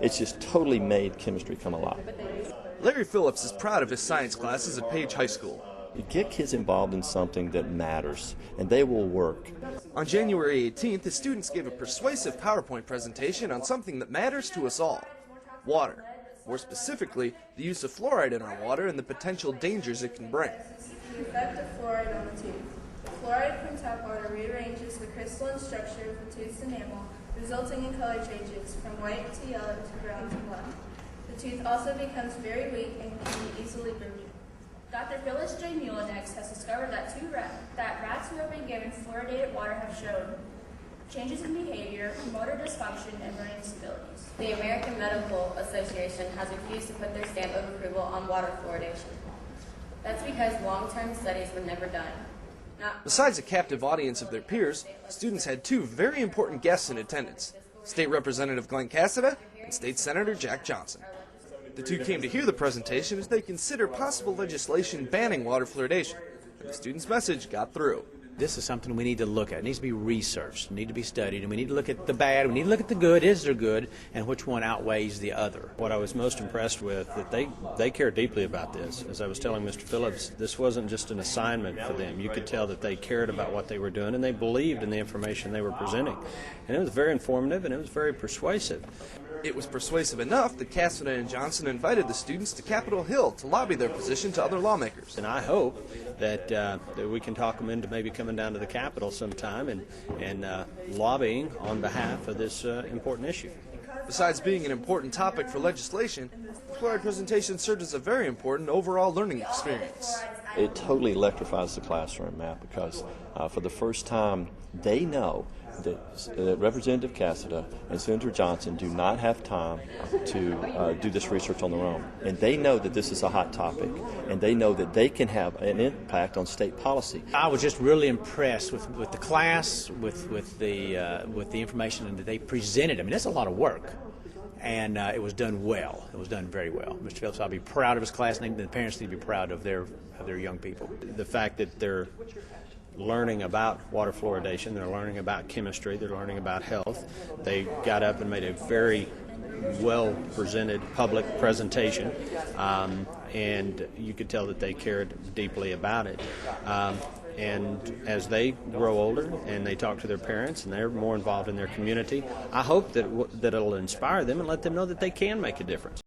it's just totally made chemistry come alive. Larry Phillips is proud of his science classes at Page High School. You get kids involved in something that matters, and they will work. On January 18th, the students gave a persuasive PowerPoint presentation on something that matters to us all: water. More specifically, the use of fluoride in our water and the potential dangers it can bring. The effect of fluoride on the tooth. Fluoride from tap water rearranges the crystalline structure of the tooth's enamel, resulting in color changes from white to yellow to brown to black. The tooth also becomes very weak and can be easily broken. Dr. Phyllis J. Mulenex has discovered that rats who have been given fluoridated water have shown changes in behavior, motor dysfunction, and learning disabilities. The American Medical Association has refused to put their stamp of approval on water fluoridation. That's because long-term studies were never done. Besides a captive audience of their peers, students had two very important guests in attendance: State Representative Glen Casada and State Senator Jack Johnson. The two came to hear the presentation as they consider possible legislation banning water fluoridation, and the students' message got through. This is something we need to look at. It needs to be researched, it needs to be studied, and we need to look at the bad, we need to look at the good, is there good, and which one outweighs the other. What I was most impressed with, that they care deeply about this. As I was telling Mr. Phillips, this wasn't just an assignment for them. You could tell that they cared about what they were doing, and they believed in the information they were presenting. And it was very informative, and it was very persuasive. It was persuasive enough that Casada and Johnson invited the students to Capitol Hill to lobby their position to other lawmakers. And I hope that we can talk them into maybe coming down to the Capitol sometime and lobbying on behalf of this important issue. Besides being an important topic for legislation, the fluoride presentation served as a very important overall learning experience. It totally electrifies the classroom, Matt, because for the first time they know that Representative Casada and Senator Johnson do not have time to do this research on their own. And they know that this is a hot topic, and they know that they can have an impact on state policy. I was just really impressed with the class, with the information that they presented. I mean, that's a lot of work. And it was done well. It was done very well. Mr. Phillips, I'll be proud of his class, and the parents need to be proud of their young people. The fact that they're learning about water fluoridation, they're learning about chemistry, they're learning about health. They got up and made a very well-presented public presentation, and you could tell that they cared deeply about it. And as they grow older and they talk to their parents and they're more involved in their community, I hope that it'll inspire them and let them know that they can make a difference.